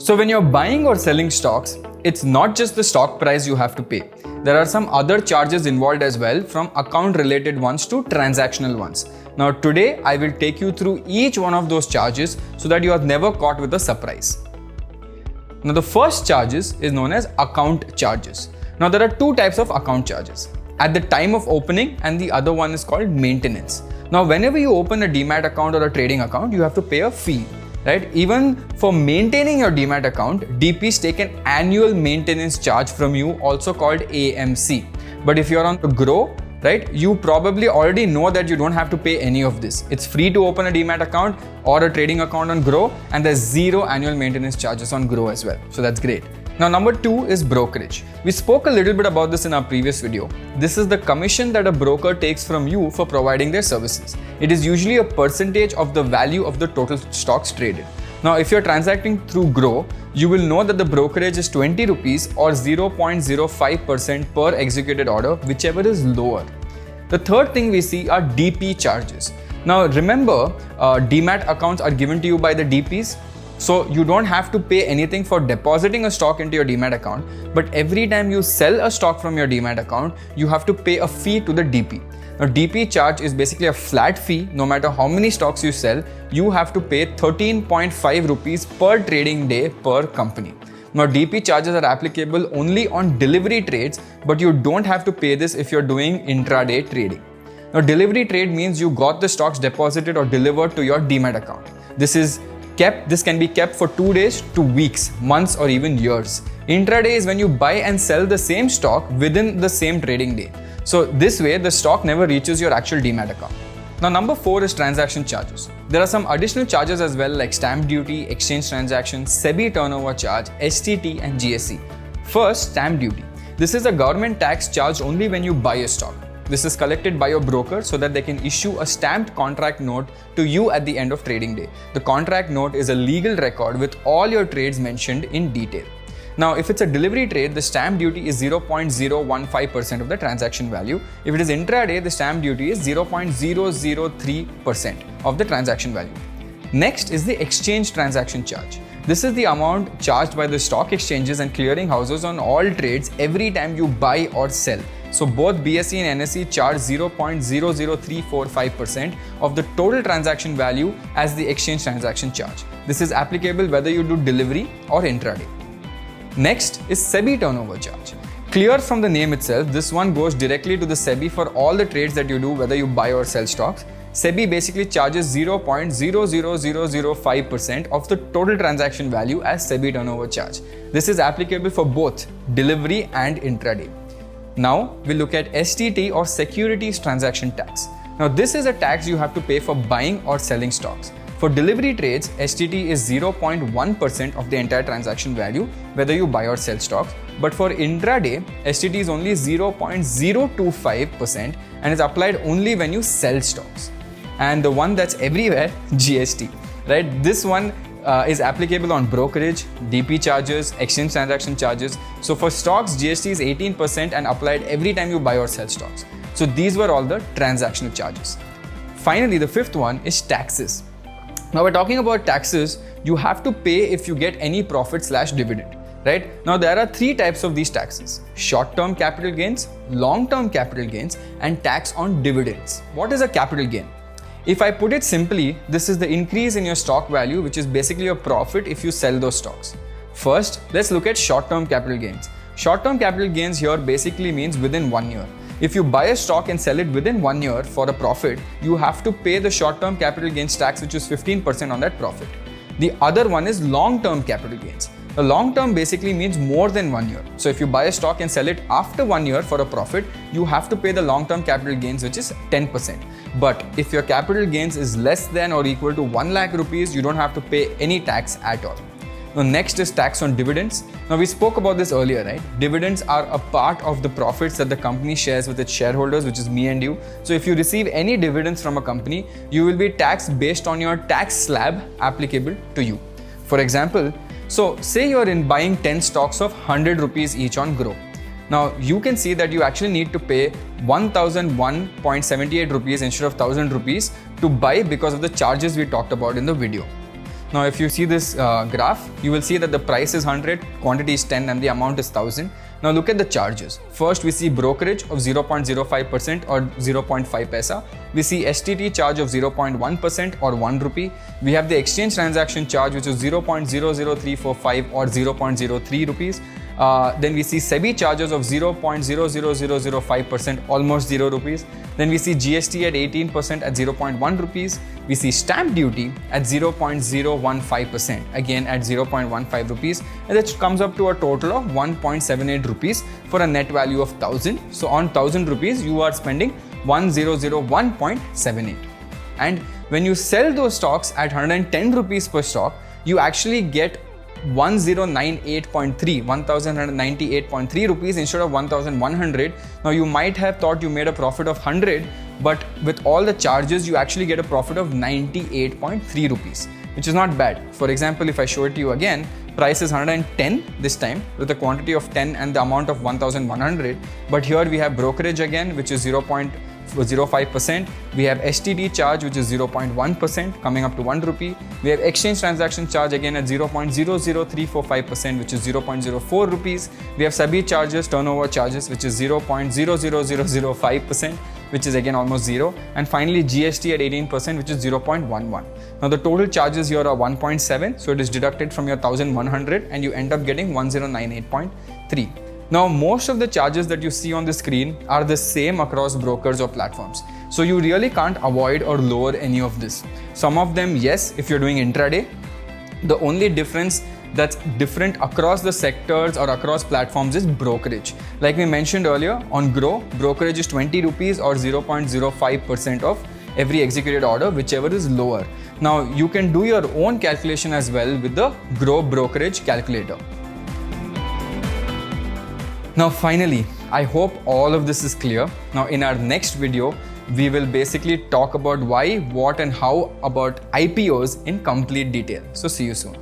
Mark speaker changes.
Speaker 1: So when you're buying or selling stocks, it's not just the stock price you have to pay. There are some other charges involved as well, from account related ones to transactional ones. Now today I will take you through each one of those charges so that you are never caught with a surprise. Now the first charges is known as account charges. Now there are two types of account charges. At the time of opening, and the other one is called maintenance. Now whenever you open a demat account or a trading account, you have to pay a fee. Right? Even for maintaining your demat account, DPs take an annual maintenance charge from you, also called AMC. But if you're on Groww, right, you probably already know that you don't have to pay any of this. It's free to open a demat account or a trading account on Groww, and there's zero annual maintenance charges on Groww as well. So that's great. Now number two is brokerage. We spoke a little bit about this in our previous video. This is the commission that a broker takes from you for providing their services. It is usually a percentage of the value of the total stocks traded. Now if you're transacting through Groww, you will know that the brokerage is 20 rupees or 0.05% per executed order, whichever is lower. The third thing we see are DP charges. Now remember, demat accounts are given to you by the DPs. So you don't have to pay anything for depositing a stock into your demat account, but every time you sell a stock from your demat account, you have to pay a fee to the DP. Now DP charge is basically a flat fee. No matter how many stocks you sell, you have to pay 13.5 rupees per trading day per company. Now DP charges are applicable only on delivery trades, but you don't have to pay this if you're doing intraday trading. Now delivery trade means you got the stocks deposited or delivered to your demat account. This can be kept for 2 days to weeks, months, or even years. Intraday is when you buy and sell the same stock within the same trading day. So this way, the stock never reaches your actual demat account. Now number 4 is transaction charges. There are some additional charges as well, like stamp duty, exchange transactions, SEBI turnover charge, STT, and GST. First, stamp duty. This is a government tax charged only when you buy a stock. This is collected by your broker so that they can issue a stamped contract note to you at the end of trading day. The contract note is a legal record with all your trades mentioned in detail. Now, if it's a delivery trade, the stamp duty is 0.015% of the transaction value. If it is intraday, the stamp duty is 0.003% of the transaction value. Next is the exchange transaction charge. This is the amount charged by the stock exchanges and clearing houses on all trades every time you buy or sell. So both BSE and NSE charge 0.00345% of the total transaction value as the exchange transaction charge. This is applicable whether you do delivery or intraday. Next is SEBI turnover charge. Clear from the name itself, this one goes directly to the SEBI for all the trades that you do, whether you buy or sell stocks. SEBI basically charges 0.00005% of the total transaction value as SEBI turnover charge. This is applicable for both delivery and intraday. Now we look at STT, or securities transaction tax. Now this is a tax you have to pay for buying or selling stocks. For delivery trades, STT is 0.1% of the entire transaction value, whether you buy or sell stocks. But for intraday, STT is only 0.025% and is applied only when you sell stocks. And the one that's everywhere, GST, right? This one is applicable on brokerage, DP charges, exchange transaction charges. So for stocks, GST is 18% and applied every time you buy or sell stocks. So these were all the transactional charges. Finally, the fifth one is taxes. Now we're talking about taxes you have to pay if you get any profit/dividend, right? Now there are three types of these taxes: short-term capital gains, long-term capital gains, and tax on dividends. What is a capital gain? If I put it simply, this is the increase in your stock value, which is basically a profit if you sell those stocks. First, let's look at short-term capital gains. Short-term capital gains here basically means within 1 year. If you buy a stock and sell it within 1 year for a profit, you have to pay the short-term capital gains tax, which is 15% on that profit. The other one is long-term capital gains. The long-term basically means more than 1 year. So if you buy a stock and sell it after 1 year for a profit, you have to pay the long-term capital gains, which is 10%. But if your capital gains is less than or equal to 1 lakh rupees, you don't have to pay any tax at all. Now next is tax on dividends. Now we spoke about this earlier, right? Dividends are a part of the profits that the company shares with its shareholders, which is me and you. So if you receive any dividends from a company, you will be taxed based on your tax slab applicable to you. For example, so say you're in buying 10 stocks of 100 rupees each on Groww. Now you can see that you actually need to pay 1001.78 rupees instead of 1000 rupees to buy because of the charges we talked about in the video. Now if you see this graph, you will see that the price is 100, quantity is 10 and the amount is 1000. Now look at the charges. First we see brokerage of 0.05% or 0.5 paisa. We see STT charge of 0.1% or 1 rupee. We have the exchange transaction charge which is 0.00345 or 0.03 rupees. Then we see SEBI charges of 0.00005%, almost 0 rupees. Then we see GST at 18% at 0.1 rupees. We see stamp duty at 0.015%, again at 0.15 rupees. And that comes up to a total of 1.78 rupees for a net value of 1000. So on 1000 rupees, you are spending 1001.78. And when you sell those stocks at 110 rupees per stock, you actually get 1198.3 rupees instead of 1100. Now you might have thought you made a profit of 100, but with all the charges you actually get a profit of 98.3 rupees, which is not bad. For example, if I show it to you again, price is 110 this time with a quantity of 10 and the amount of 1100, but here we have brokerage again, which is 0.05%. We have STD charge, which is 0.1%, coming up to 1 rupee. We have exchange transaction charge again at 0.00345%, which is 0.04 rupees. We have SEBI charges, turnover charges, which is 0.00005%, which is again almost 0. And finally GST at 18%, which is 0.11. Now the total charges here are 1.7, so it is deducted from your 1100 and you end up getting 1098.3. Now, most of the charges that you see on the screen are the same across brokers or platforms. So you really can't avoid or lower any of this. Some of them, yes, if you're doing intraday. The only difference that's different across the sectors or across platforms is brokerage. Like we mentioned earlier, on Groww, brokerage is 20 rupees or 0.05% of every executed order, whichever is lower. Now, you can do your own calculation as well with the Groww brokerage calculator. Now finally, I hope all of this is clear. Now in our next video, we will basically talk about why, what and how about IPOs in complete detail. So see you soon.